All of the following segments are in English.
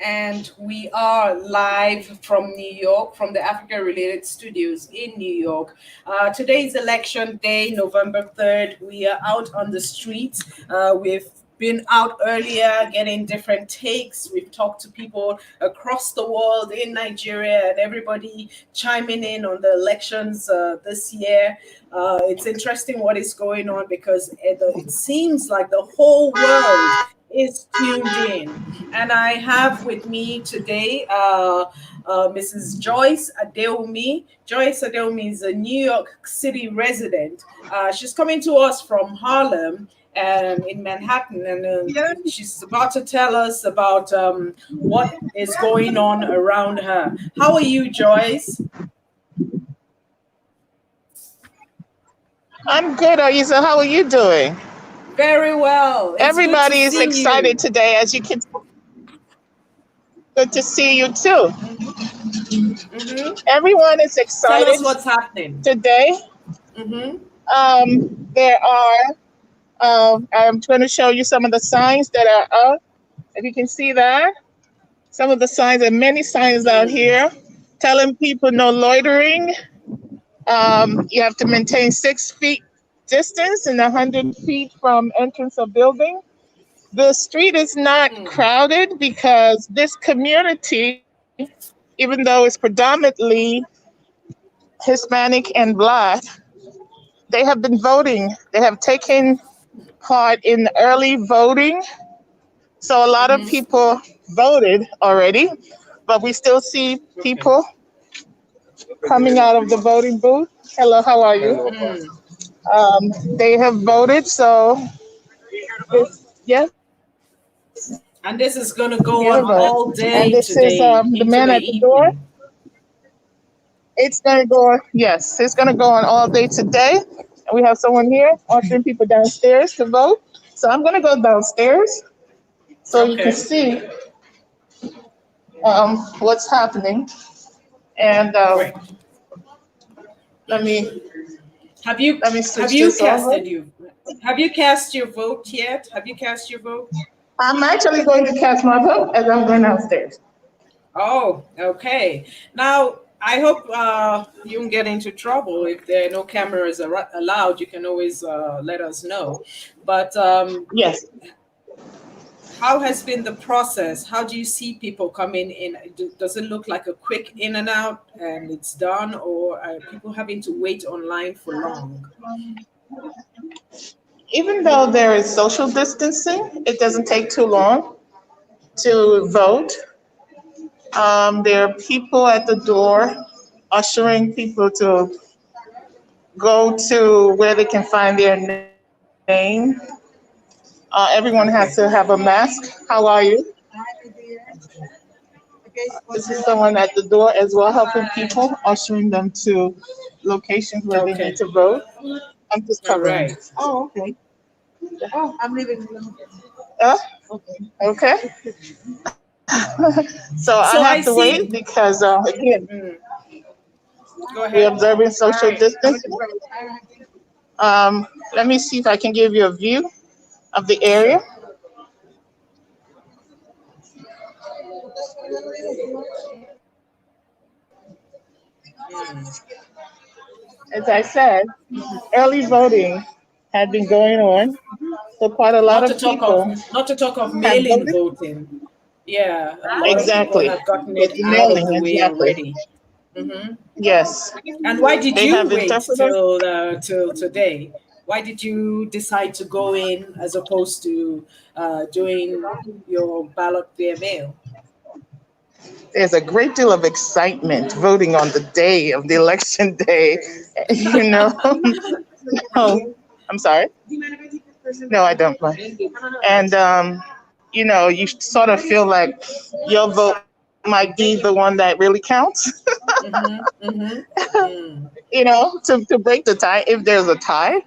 And we are live from New York, from the Africa Related Studios in New York. Today is election day, November 3rd. We are out on the streets. We've been out earlier getting different takes. We've talked to people across the world in Nigeria and everybody chiming in on the elections this year. It's interesting what is going on because it seems like the whole world is tuned in. And I have with me today Mrs. Joyce Adeomi. Joyce Adeomi is a New York City resident. She's coming to us from Harlem in Manhattan, and she's about to tell us about what is going on around her. How are you, Joyce? I'm good, Aisa. How are you doing? Very well. Everybody is excited today, as you can. Good to see you too. Mm-hmm. Everyone is excited. Tell us what's happening today. Mm-hmm. There are. I'm going to show you some of the signs that are out. If you can see that, some of the signs. There are many signs out here telling people no loitering. You have to maintain 6 feet distance and 100 feet from entrance of building. The street is not crowded because this community, even though it's predominantly Hispanic and Black, they have been voting. They have taken part in early voting. So a lot of people voted already, but we still see people coming out of the voting booth. Hello, how are you? They have voted, so yes. And this is going to go on all day and this today. Is the man at the door. It's going to go on, yes, it's going to go on all day today. And we have someone here ushering people downstairs to vote. So I'm going to go downstairs so you can see what's happening. And let me have you casted your vote yet? Have you cast your vote? I'm actually going to cast my vote as I'm going downstairs. Oh, okay. Now, I hope you won't get into trouble. If there are no cameras allowed, you can always let us know. But yes. How has been the process? How do you see people coming in? Does it look like a quick in and out and it's done, or are people having to wait online for long? Even though there is social distancing, it doesn't take too long to vote. There are people at the door ushering people to go to where they can find their name. Everyone has to have a mask. How are you? This is someone at the door as well, helping people, ushering them to locations where they need to vote. I'm just covering. Right. Oh, okay. Oh, I'm leaving. Okay. So I have to wait because again, we're observing social distancing. Let me see if I can give you a view of the area. As I said, early voting had been going on, so quite a lot of people. Not to talk of mail-in voting. Yeah, a lot exactly. of people have gotten it out of the way already. Yes. And why did you wait till today? Why did you decide to go in as opposed to doing your ballot via mail? There's a great deal of excitement voting on the day of the election day. You know. Oh, I'm sorry. No, I don't. And you sort of feel like your vote might be the one that really counts. You know, to break the tie, if there's a tie.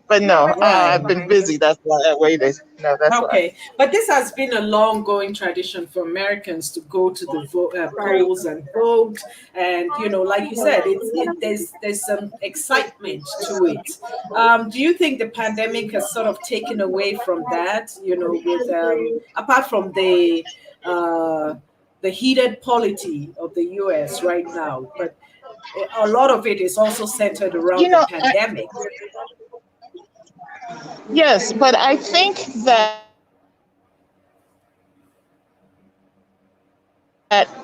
But no, Right. I've been busy. That's why I waited. No, that's why. Okay, but this has been a long-going tradition for Americans to go to the Right. polls and vote, and like you said, there's some excitement to it. Do you think the pandemic has sort of taken away from that? With apart from the heated polity of the U.S. right now, but a lot of it is also centered You around the know, pandemic. yes, but I think that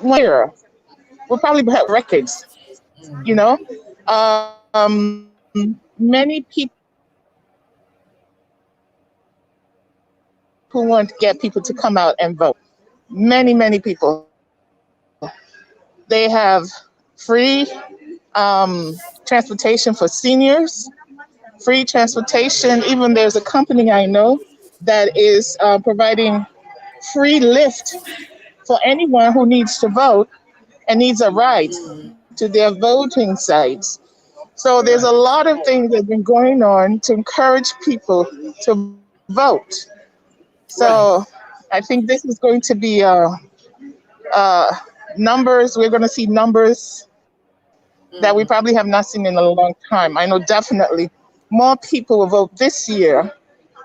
one year we'll probably have records. You Mm, know, many people who want to get people to come out and vote. Many people. They have free transportation for seniors, free transportation. Even there's a company I know that is providing free lift for anyone who needs to vote and needs a ride mm, to their voting sites. So there's a right, lot of things that have been going on to encourage people to vote. right. So I think this is going to be uh, numbers. We're going to see numbers that we Mm. probably have not seen in a long time. I know definitely more people will vote this year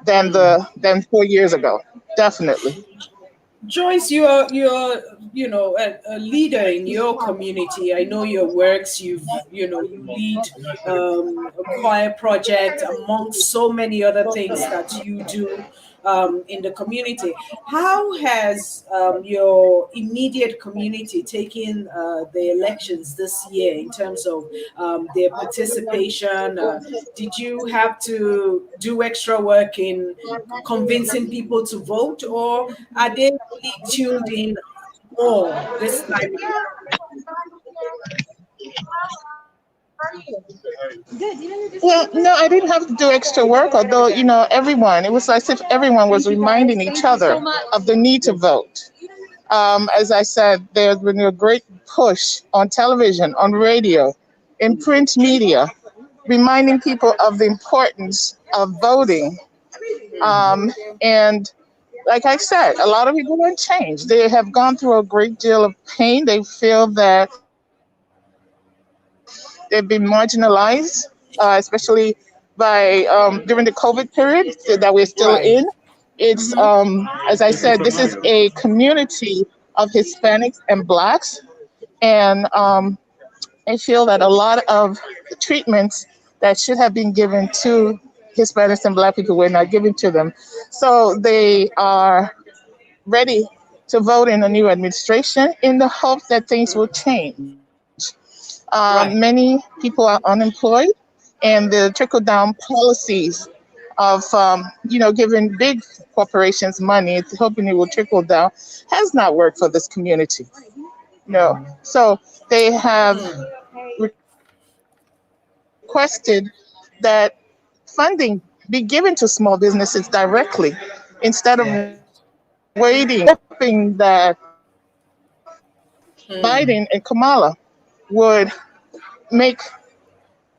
Mm. than 4 years ago. Definitely. Joyce, you're a leader in your community. I know your works. You lead a choir project amongst so many other things that you do in the community. How has your immediate community taken the elections this year in terms of their participation? Did you have to do extra work in convincing people to vote, or are they really tuned in more this time? Well, no, I didn't have to do extra work, although, everyone, it was as if everyone was reminding each other of the need to vote. As I said, there's been a great push on television, on radio, in print media, reminding people of the importance of voting. Mm, Um, and like I said, a lot of people want change. They have gone through a great deal of pain. They feel that they've been marginalized, especially by during the COVID period that we're still right. in. It's, Hmm. as I said, this is a community of Hispanics and Blacks. And I feel that a lot of the treatments that should have been given to Hispanics and Black people were not given to them. So they are ready to vote in a new administration in the hope that things will change. Right. Many people are unemployed, and the trickle down policies of giving big corporations money, it's hoping it will trickle down, has not worked for this community. No, Mm, so they have mm, requested that funding be given to small businesses directly instead of yes. waiting, hoping that Mm, Biden and Kamala would make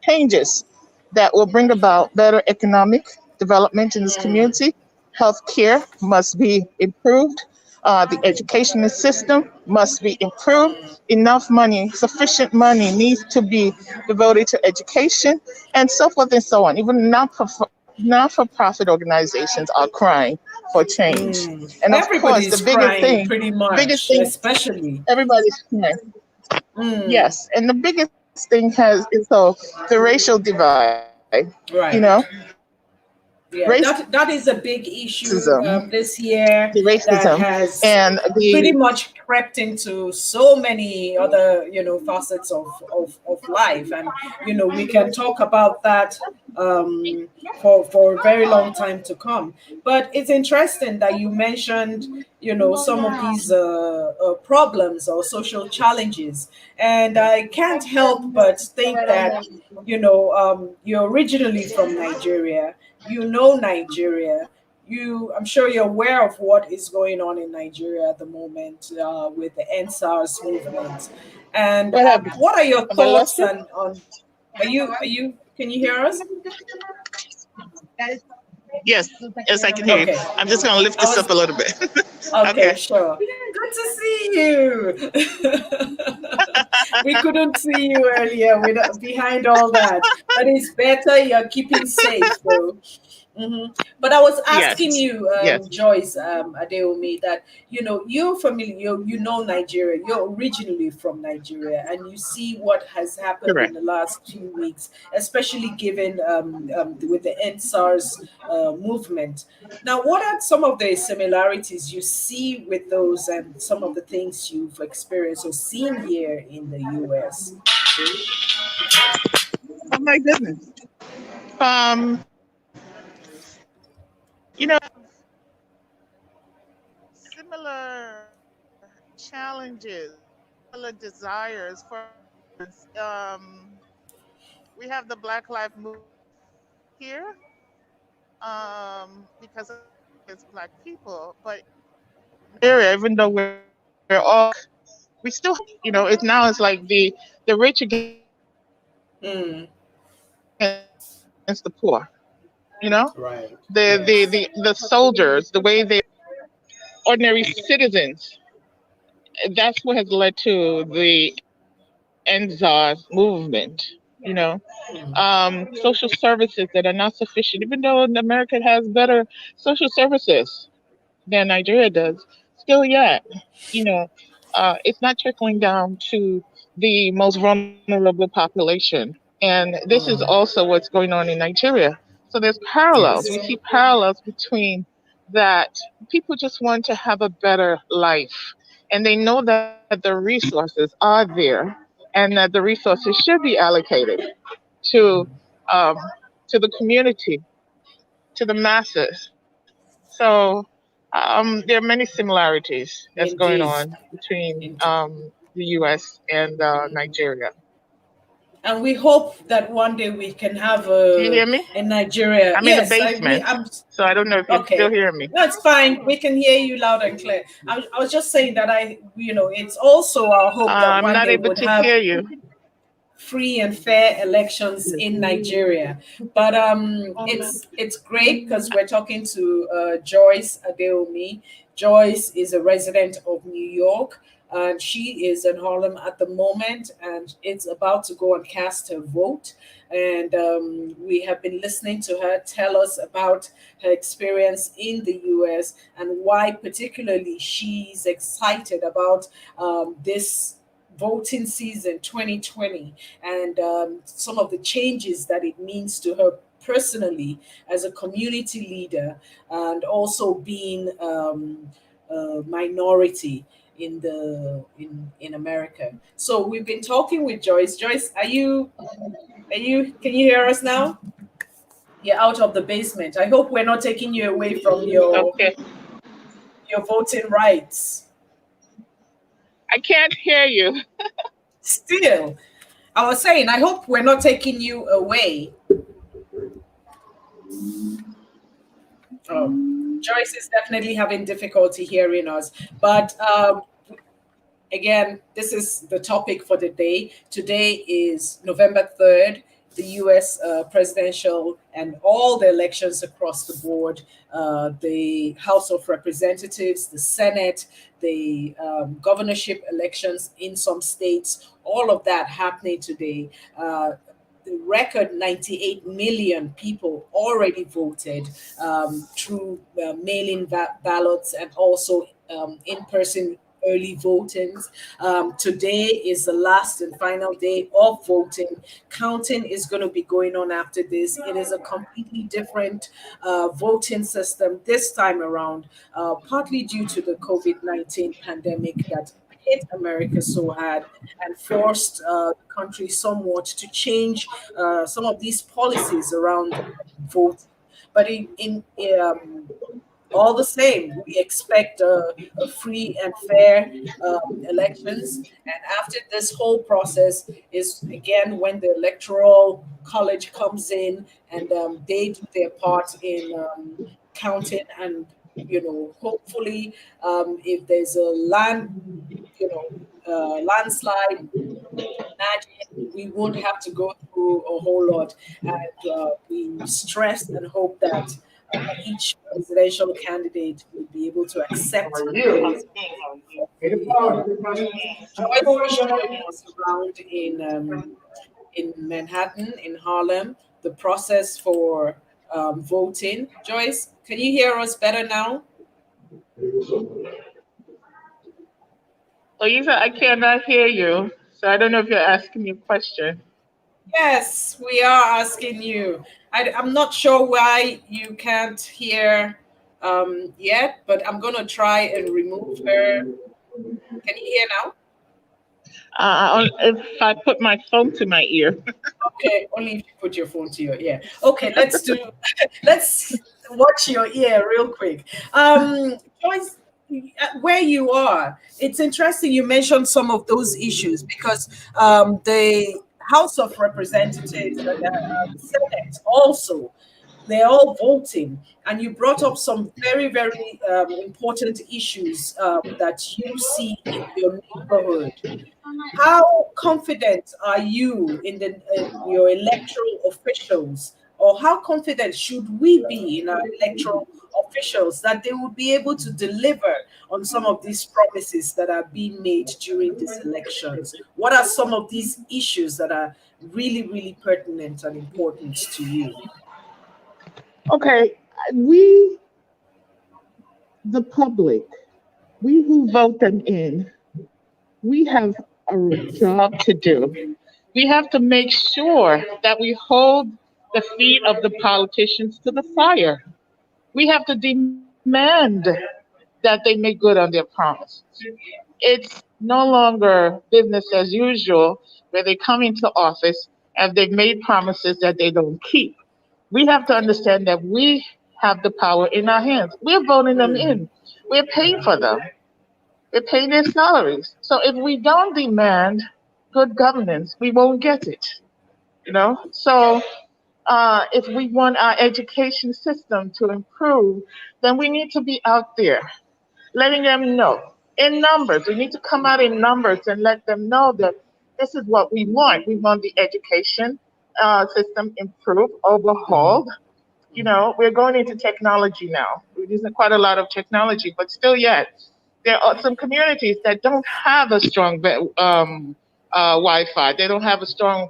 changes that will bring about better economic development in this mm, community. Healthcare must be improved. The educational system must be improved. mm, Enough money, sufficient money needs to be devoted to education and so forth and so on. Even not-for-profit organizations are crying for change. mm. And of course, Everybody's crying pretty the biggest much, thing, especially. everybody's crying. Mm, Yes, and the biggest thing is the racial divide. You know, right. Yeah, that is a big issue racism, this year the that racism, has and pretty the much crept into so many other facets of life, and we can talk about that for a very long time to come. But it's interesting that you mentioned some of these problems or social challenges, and I can't help but think that you're originally from Nigeria. Nigeria. I'm sure you're aware of what is going on in Nigeria at the moment with the NSARS movement. And what happened? what are your Have I lost thoughts you? on? Can you hear us? Yes, yes, I can hear you. Okay. I'm just going to lift I this was up a little bit. okay, Okay. sure. Good to see you. We couldn't see you earlier behind all that, but it's better you're keeping safe though. But I was asking Yes, you, yes, Joyce Adeomi, that you're familiar, you know Nigeria, you're originally from Nigeria, and you see what has happened in correct. the last few weeks, especially given with the End SARS movement. Now, what are some of the similarities you see with those and some of the things you've experienced or seen here in the US? Oh my goodness. Um, you know, similar challenges, similar desires. For instance, we have the Black Lives Movement here, because it's Black people, but area, even though we're all, we still, it now is like the rich Mm, against the poor. You know, right. Yes. the soldiers, the way they ordinary citizens. That's what has led to the NZAS movement. You know, Mm, social services that are not sufficient, even though America has better social services than Nigeria does. Still yet, you know, it's not trickling down to the most vulnerable population. And this is mm, also what's going on in Nigeria. So there's parallels. We yes. see parallels between that. People just want to have a better life. And they know that the resources are there and that the resources should be allocated to um, to the community, to the masses. So there are many similarities that's going Indeed. on between Indeed. the U.S. and Nigeria. And we hope that one day we can have Do you hear me? in Nigeria. I'm in the Yes, basement, I'm so I don't know if you can still okay. hear me. No, it's fine. We can hear you loud and clear. I was just saying that it's also our hope that I'm one not day able would to have hear you. free and fair elections in Nigeria. But it's great because we're talking to Joyce Adeomi. Joyce is a resident of New York, and she is in Harlem at the moment, and it's about to go and cast her vote. And we have been listening to her tell us about her experience in the US and why, particularly, she's excited about this voting season 2020 and some of the changes that it means to her personally as a community leader and also being a minority in America. So we've been talking with Joyce. Joyce, are you can you hear us now? You're out of the basement. I hope we're not taking you away from Okay. your voting rights. I can't hear you. Still, I was saying, I hope we're not taking you away. Oh, Joyce is definitely having difficulty hearing us. But again, this is the topic for the day. Today is November 3rd, the US presidential and all the elections across the board, the House of Representatives, the Senate, the governorship elections in some states, all of that happening today. The record 98 million people already voted through mail-in ballots and also in-person early votings. Today is the last and final day of voting. Counting is going to be going on after this. It is a completely different voting system this time around, partly due to the COVID-19 pandemic that hit America so hard and forced the country somewhat to change some of these policies around voting. But in all the same, we expect a free and fair elections. And after this whole process is again when the electoral college comes in and they do their part in counting and hopefully if there's a landslide imagine we won't have to go through a whole lot. And we stress and hope that each presidential candidate will be able to accept those of the Joyce is showing us around in Manhattan, in Harlem, the process for voting. Joyce, can you hear us better now? Lisa, I cannot hear you, so I don't know if you're asking me a question. Yes, we are asking you. I'm not sure why you can't hear yet, but I'm going to try and remove her. Can you hear now? If I put my phone to my ear. Okay, only if you put your phone to your ear. Okay, let's watch your ear real quick. Joyce, where you are, it's interesting you mentioned some of those issues because the House of Representatives and the Senate also, they're all voting, and you brought up some very, very important issues that you see in your neighborhood. How confident are you in your electoral officials, or how confident should we be in our electoral officials that they will be able to deliver on some of these promises that are being made during these elections? What are some of these issues that are really, really pertinent and important to you? Okay, we, the public, we who vote them in, we have a job to do. We have to make sure that we hold the feet of the politicians to the fire. We have to demand that they make good on their promises. It's no longer business as usual where they come into office and they've made promises that they don't keep. We have to understand that we have the power in our hands. We're voting them in. We're paying for them. We're paying their salaries. So if we don't demand good governance, we won't get it. So if we want our education system to improve, then we need to be out there letting them know in numbers. We need to come out in numbers and let them know that this is what we want. We want the education system improved, overhauled. We're going into technology now. We're using quite a lot of technology, but still yet, there are some communities that don't have a strong Wi-Fi. They don't have a strong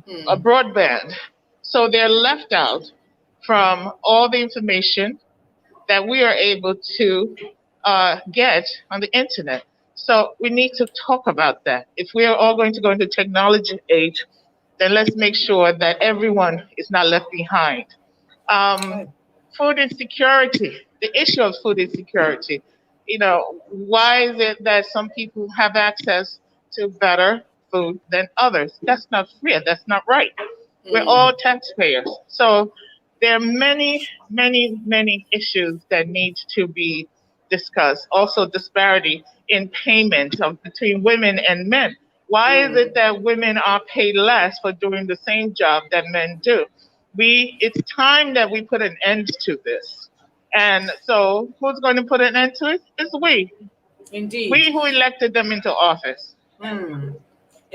broadband. So they're left out from all the information that we are able to get on the internet. So we need to talk about that. If we are all going to go into technology age, then let's make sure that everyone is not left behind. Food insecurity, the issue of food insecurity. Why is it that some people have access to better food than others? That's not fair. That's not right. We're all taxpayers. So there are many, many, many issues that need to be discussed. Also, disparity in payment between women and men. Why is it that women are paid less for doing the same job that men do? It's time that we put an end to this. And so who's going to put an end to it? It's we. Indeed. We who elected them into office.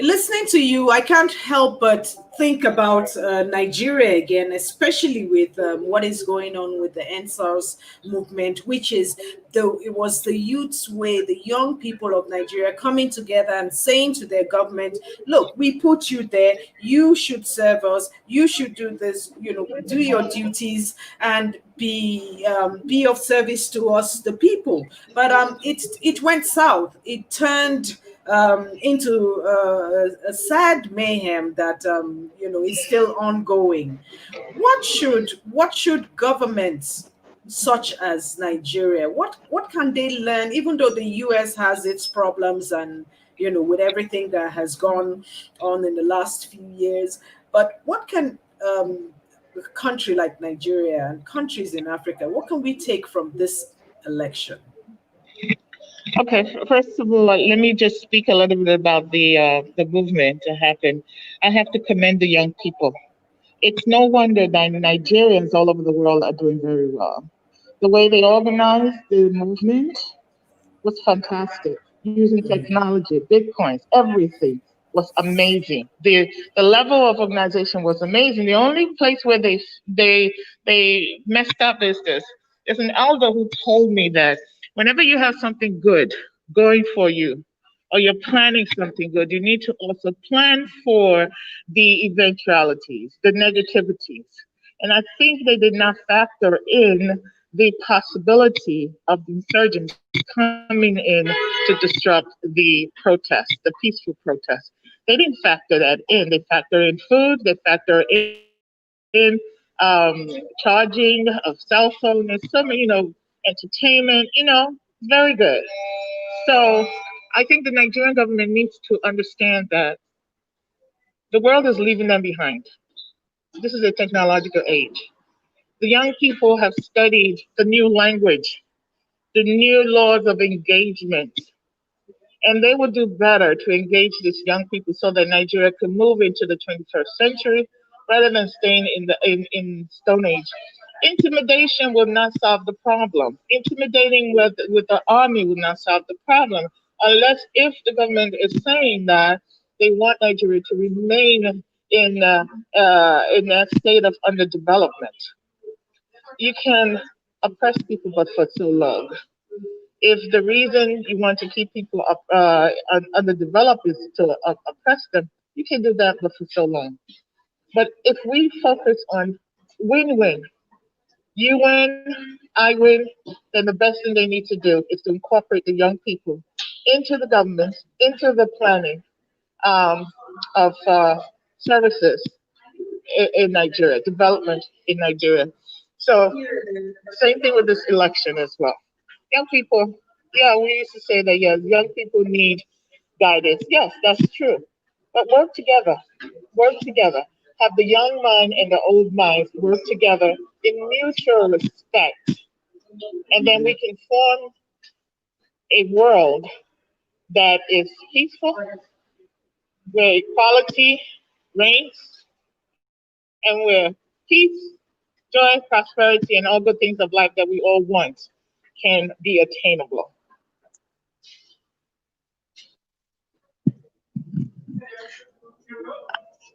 Listening to you, I can't help but think about Nigeria again, especially with what is going on with the NSARS movement, which is it was the youth's way, the young people of Nigeria coming together and saying to their government, look, we put you there, you should serve us, you should do this, do your duties and be of service to us, the people. But it went south. It turned into a sad mayhem that is still ongoing. What should governments such as Nigeria, what can they learn, even though the US has its problems and with everything that has gone on in the last few years, but what can a country like Nigeria and countries in Africa, what can we take from this election? Okay, first of all, let me just speak a little bit about the movement that happened. I have to commend the young people. It's no wonder that Nigerians all over the world are doing very well. The way they organized the movement was fantastic, using technology, bitcoins, everything. was amazing. The level of organization was amazing. The only place where they messed up is this. There's an elder who told me that whenever you have something good going for you, or you're planning something good, you need to also plan for the eventualities, the negativities. And I think they did not factor in the possibility of the insurgents coming in to disrupt the protest, the peaceful protest. They didn't factor that in. They factor in food, they factor in charging of cell phone. There's so many, entertainment, very good. So I think the Nigerian government needs to understand that the world is leaving them behind. This is a technological age. The young people have studied the new language, the new laws of engagement, and they would do better to engage these young people so that Nigeria can move into the 21st century rather than staying in Stone Age. Intimidation will not solve the problem. Intimidating with the army will not solve the problem unless if the government is saying that they want Nigeria to remain in that state of underdevelopment. You can oppress people, but for so long. If the reason you want to keep people underdeveloped is to oppress them, you can do that, but for so long. But if we focus on win-win, you win, I win, then the best thing they need to do is to incorporate the young people into the government, into the planning um, of services in Nigeria, development in Nigeria. So, same thing with this election as well. Young people, yeah, we used to say that, yes, young people need guidance. Yes, that's true. But work together, work together. Have the young mind and the old mind work together in mutual respect. And then we can form a world that is peaceful, where equality reigns, and where peace, joy, prosperity, and all good things of life that we all want can be attainable.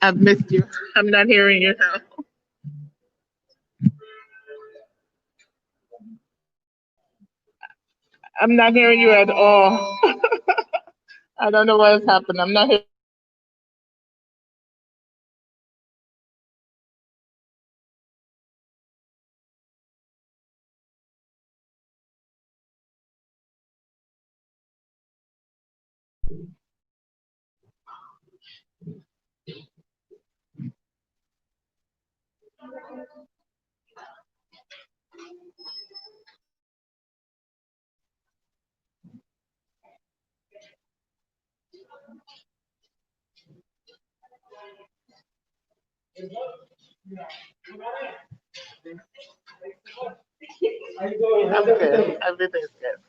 I've missed you. I'm not hearing you now. I'm not hearing you at all. I don't know what has happened. I'm not hearing. I'm good. Everything's good.